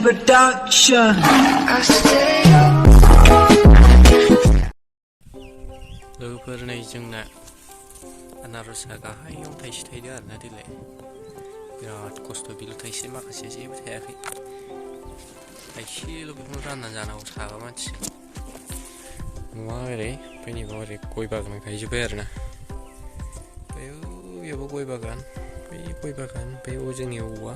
Production. लोगोफोर नै जोंना आनारसआ गाहायाव थाइसे थाइदों आरोना देग्लाय बिराद खस्थ' बिल थाइसे माखासे जेबो थायाखै थाइसेल' बेखौनो राननानै जानांगौ साबा मानसि नङा ओरै ओमफ्राय नैबे ओरै गय बागान गायजोब्बाय आरोना बेयावबो गय बागान बै गय बागान ओमफ्राय जोंनि औवा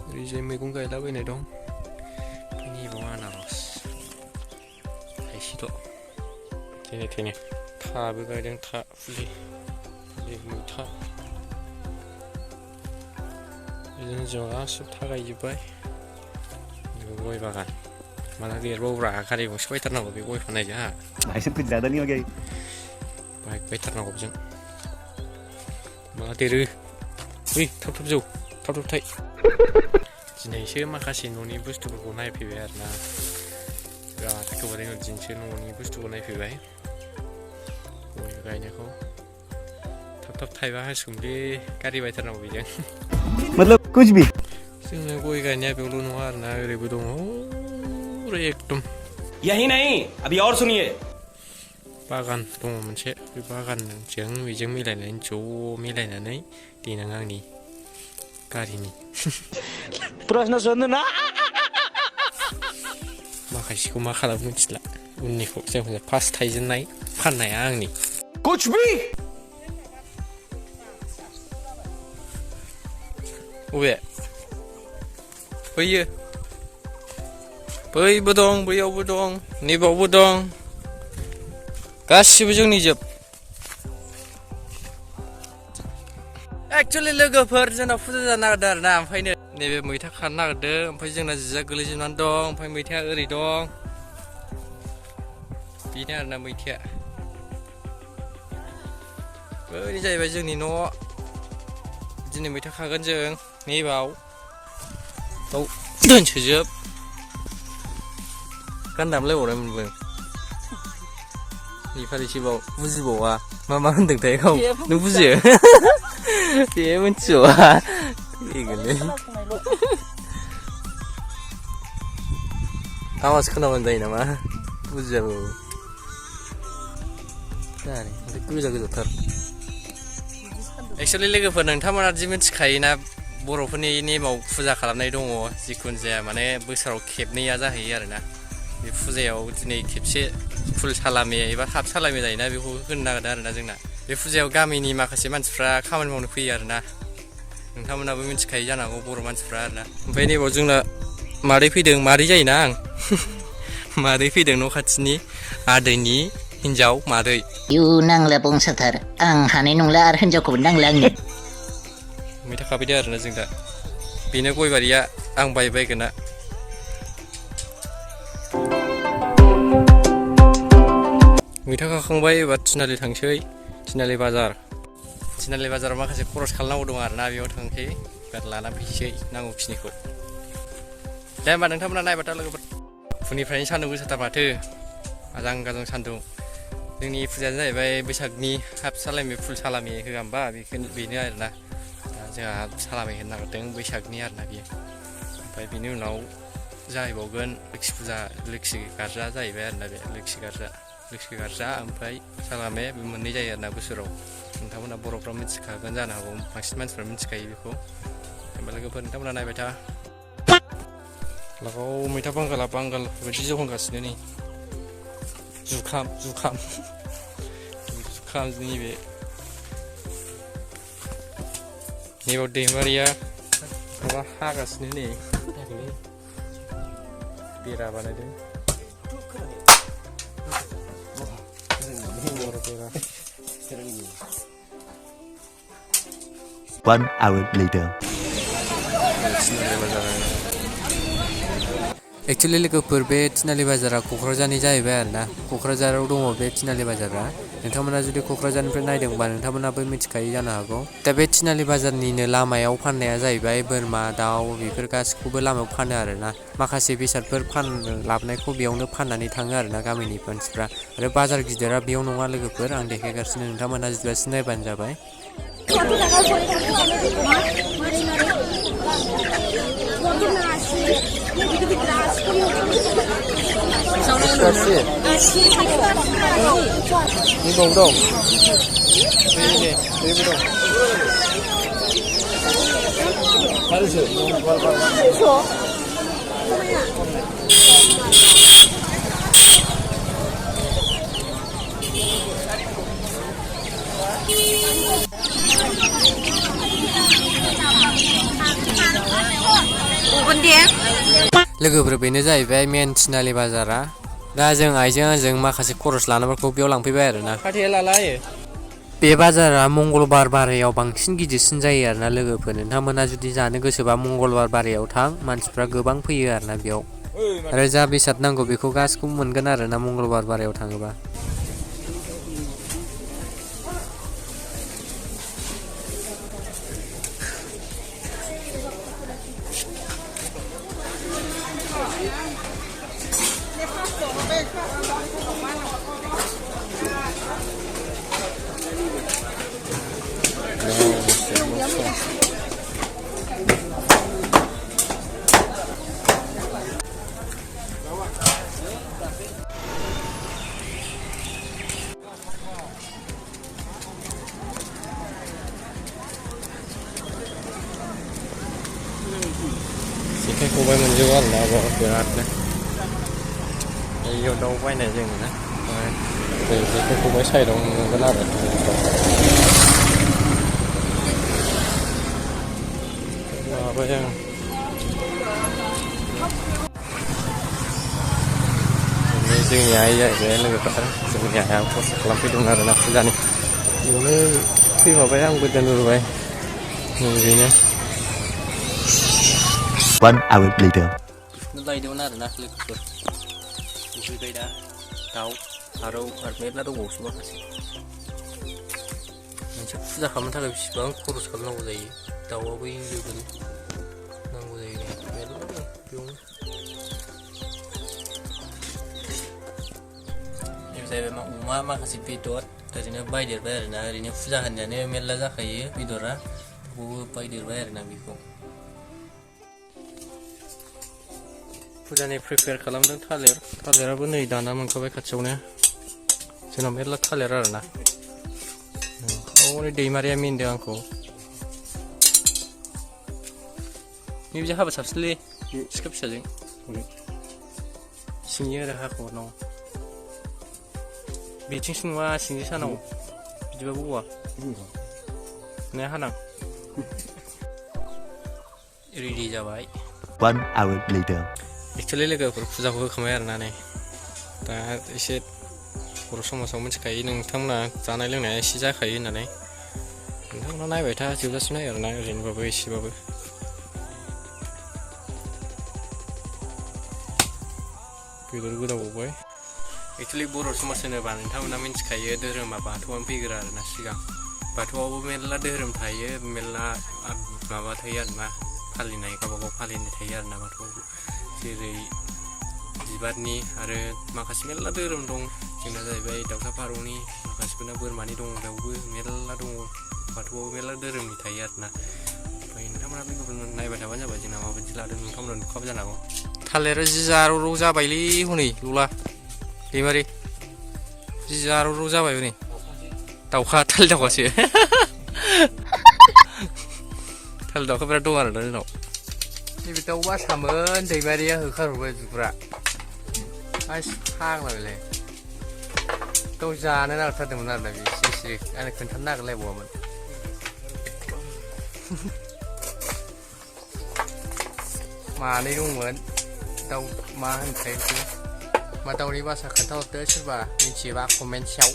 ओरैजाय मैगं गायलाबायनाय दं ओमफ्राय नैबाव आनारस थाइसेल' थेने थेने थाबो गायदों था फुलि मैथा बिदिनो जों गासिबो था गायजोब्बाय गय बागान माला देरबावब्रा गारि गंसे बायथारनांगौ बे गय फाननायजों आहा बाइक बायथारनांगौ बेजों माला देरो ओइ थाब थाब जौ थाब थाब थाइ दिनैसो माखासे न'नि बुस्थुफोरखौ नायफैबाय आरोना बिराद गोबारैनो दिनैसो न'नि बुस्थुखौ नायफैबाय गय गायनायखौ थाब थाब थाइबा हासिगौलै गारि बायथारनांगौ बेजों मतलब कुछ भी जोंना गय गायनाया बेयावल' नङा आरोना ओरैबो दङ ओरै एकदम यही नहीं अभी और सुनिए बागान दङ मोनसे बे बागानजों बेजों मिलायनानै ज' मिलायनानै देनां आंनि गारिनि प्रश्न सोध्नु न माखासेखौ मा खालामनो मिथिला उननिखौ जों फार्स्ट थाइजेननाय फाननाया आंनि कुछ भी बबे बैयो बैबो दं बैयावबो दं नैबावबो दं गासिबो जोंनि जोब एक्चुअलि लोगोफोर जोंनाव फुजा जानो नागिरदों आरोना ओमफ्रायनो नैबे मैथा खानो नागिरदों ओमफ्राय जोंना जिया गोलैजोबनानै दं ओमफ्राय मैथाया ओरै दं बेनो आरोना मैथाया ओरै जाहैबाय जोंनि न' दिनै मैथा खागोन जों नैबाव बाव दोनसोजोब गान दामलायबावनायमोनबो निफालिसेबाव बुजिबावा मा होनदोंथाय गाव नों बुजियो बे मिथिबावा एगोलै आवाज खोनाबानो जायो नामा बुजियाबो गोजा गोजाथार एक्सुवेलि लोगोफोर नोंथांमोना जि मिथिखायोना बर'फोरनि नेमाव फुजा खालामनाय दङ जिखुनु जाया माने बोसोराव खेबनैया जाहैयो आरोना बे फुजायाव दिनै खेबसे फुल सालामि एबा हाफ सालामि जायोना बेखौ होनो नागिरदों आरोना जोंना बे फुजायाव गामिनि माखासे मानसिफ्रा खामानि मावनो फैयो आरोना नोंथांमोनाबो मिथिखायो जानांगौ बर' मानसिफ्रा आरोना ओमफ्राय नैबाव जोंना मादै फैदों मादै जायोना आं मादै फैदों न' खाथिनि आदैनि हिन्जाव मादै इउ नांला बंसाथार आं हानाय नंला आरो हिन्जावखौबो नांला आंनो मैथा खाफैदो आरोना जों दा बेनो गय बारिया आं बायगोना मैथा खाखांबाय एबार थिनालि थांसै थिनालि बाजाराव माखासे खरस खालामनांगौ दं आरोना बेयाव थांसै एबार लाना फैसै नांगौखिनिखौ दे होमबा नोंथांमोना नायबाथ' लोगोफोर फुंनिफ्रायनो सान्दुं गोसाथार माथो आजां गाजां सान्दुं जोंनि फुजायानो जाहैबाय बैसागनि हाफ सालामि फुल सालामि होआ होमबा बेनो आरोना जोंहा सालामि होनो नागिरदों बैसागनि आरोना बेयो ओमफ्राय बेनि उनाव जाहैबावगोन लोखि फुजा लोखि गार्जा जाहैबाय आरोना बे लोखि गार्जा ओमफ्राय सालामे बे मोननै जायो आरोना बोसोराव नोंथांमोना बर'फ्रा मिथिखागोन जानो हागौ बांसिन मानसिफ्रा मिथिखायो बेखौ होमबा लोगोफोर नोंथांमोना नायबाय था लागाव मैथा बांगाल बेबायदि जौहांगासिनो नै जुखाम नैबाव दैमारिया माबा हागासिनो नै बेरा बानायदों 1 hour later एक्चुअलि लोगोफोर बे थिनालि बाजारा क'क्राझारनि जाहैबाय आरोना क'क्राझाराव दङ बे थिनालि बाजारा नोंथांमोना जुदि क'क्राझारनिफ्राय नायदोंबा नोंथांमोनाबो मिथिखायो जानो हागौ दा बे थिनालि बाजारनिनो लामायाव फाननाया जाहैबाय बोरमा दाउ बेफोर गासिखौबो लामायाव फानो आरोना माखासे बेसादफोर लाबोनायखौ बेयावनो फाननानै थाङो आरोना गामिनि मानसिफ्रा आरो बाजार गिदिरा बेयाव नङा लोगोफोर आं देखायगासिनो नोंथांमोना जुदिबासिनो नायबानो जाबाय Merci. Đi bồng đồng. Đi bồng đồng. लोगोफोर बेनो जाहैबाय मेन थिनालि बाजारा दा जों आइजों माखासे खरस लानायफोरखौ बेयाव लांफैबाय आरोना बे बाजारा मंगलबार बारायाव बांसिन गिदिरसिन जायो आरोना लोगोफोर नोंथांमोना जुदि जानो गोसोबा मंगलबार बारायाव थां मानसिफ्रा गोबां फैयो आरोना बेयाव आरो जा बेसाद नांगौ बेखौ गासिखौबो मोनगोन आरोना मंगलबार बारायाव थाङोबा जेखाइ खबाइ मोनजोबो आरोना बिरादनो इयाव दाउ बायनाय जोङो ना जेखाइ खबाइ साइडआव मोनगोन आरो माबाय आं जोंनि आइ जाहैबाय लोगोफोर जोंनि आइया खस्थ' खालामफैदोंमोन आरोना फुजानि बेयावनो फैमाबाय आंबो दोनहरबाय बेनो 1 hour later. लायदोंमोन आरोना लोगोफोर सफैबाय दा दाउ फारौ आरो मेरला दंबावोसो माखासे मोनसे फुजा खालामनो थाखाय बेसेबां खरस खालामनांगौ जायो दाउआबो एभेलेबेल नांगौ जायो मेरला दं बेयावनो जाहैबाय अमा माखासे बेदर ओरैनो बायदेरबाय आरोना ओरैनो फुजा होनायानो मेरला जाखायो बेदरा बेखौबो बायदेरबाय आरोना बेखौ फुजानि प्रिपेयार खालामदों थालिराबो नै दाना मोनखाबाय खाथियावनो जोंना मेरला थालिर आरोना हनै दैमारिया मिन्दों आंखौ नैबिदि हाबा साबसिनलै सिखा फिसाजों सिंनि आरो हाख'नाव बिथिंसो नङा सिंनि सानाव बिदिबाबो औवा ने हानां रेडि जाबाय 1 hour later. एक्सुवेलि लोगोफोर फुजाखौ होखांबाय आरोना नै दा एसे बर' समाजाव मिथिखायो नोंथांमोना जानाय लोंनाया एसे जाखायो होननानै नोंथांमोना नायबाय था जोबजासिम नायो आरोना ओरैनोबाबो एसेबाबो बेदर गोदावबावबाय एक्सुवेलि बर' समाज होनोबा नोंथांमोना मिथिखायो धोरोमा बाथौआनो फैग्रा आरोना सिगां बाथौआवबो मेरला धोरोम थायो मेरला माबा थायो आरोना फालिनाय गावबागाव फालिनाय थायो आरोना बाथौआवबो जेरै बिबारनि आरो माखासे मेरला धोरोम दं जोंना जाहैबाय दाउसा फारौनि माखासेफोरना बोरमानि दं बेयावबो मेरला दङ बाथौआवबो मेरला धोरोमनि थायो आरोना ओमफ्राय नोंथांमोना बे गुबुन नायबाय थाबानो जाबाय जोंना माबायदि लादों नोंथांमोना नुखाबाय जानो हागौ थालिरा जि जारौ जाबायलै हनै लुला दैमारि जि जारौ जाबाय हनै दाउखा थालिर दाउखासो थालिर दाउखा बिराद दं आरोना जोंनाव नैबे दाउ बासामोन दैमारिया होखारहरबाय बिगुरा फाग्लाबायलाय दाउ जानो नागिरथारदोंमोन आरोना बे सिरि आंनो खोन्थानो नागिरलायबावामोन मानै दंमोन दाउ मा होनखायो मा दाउनि बासा खोन्थाहरदो सोरबा मिथियोबा कमेन्टसआव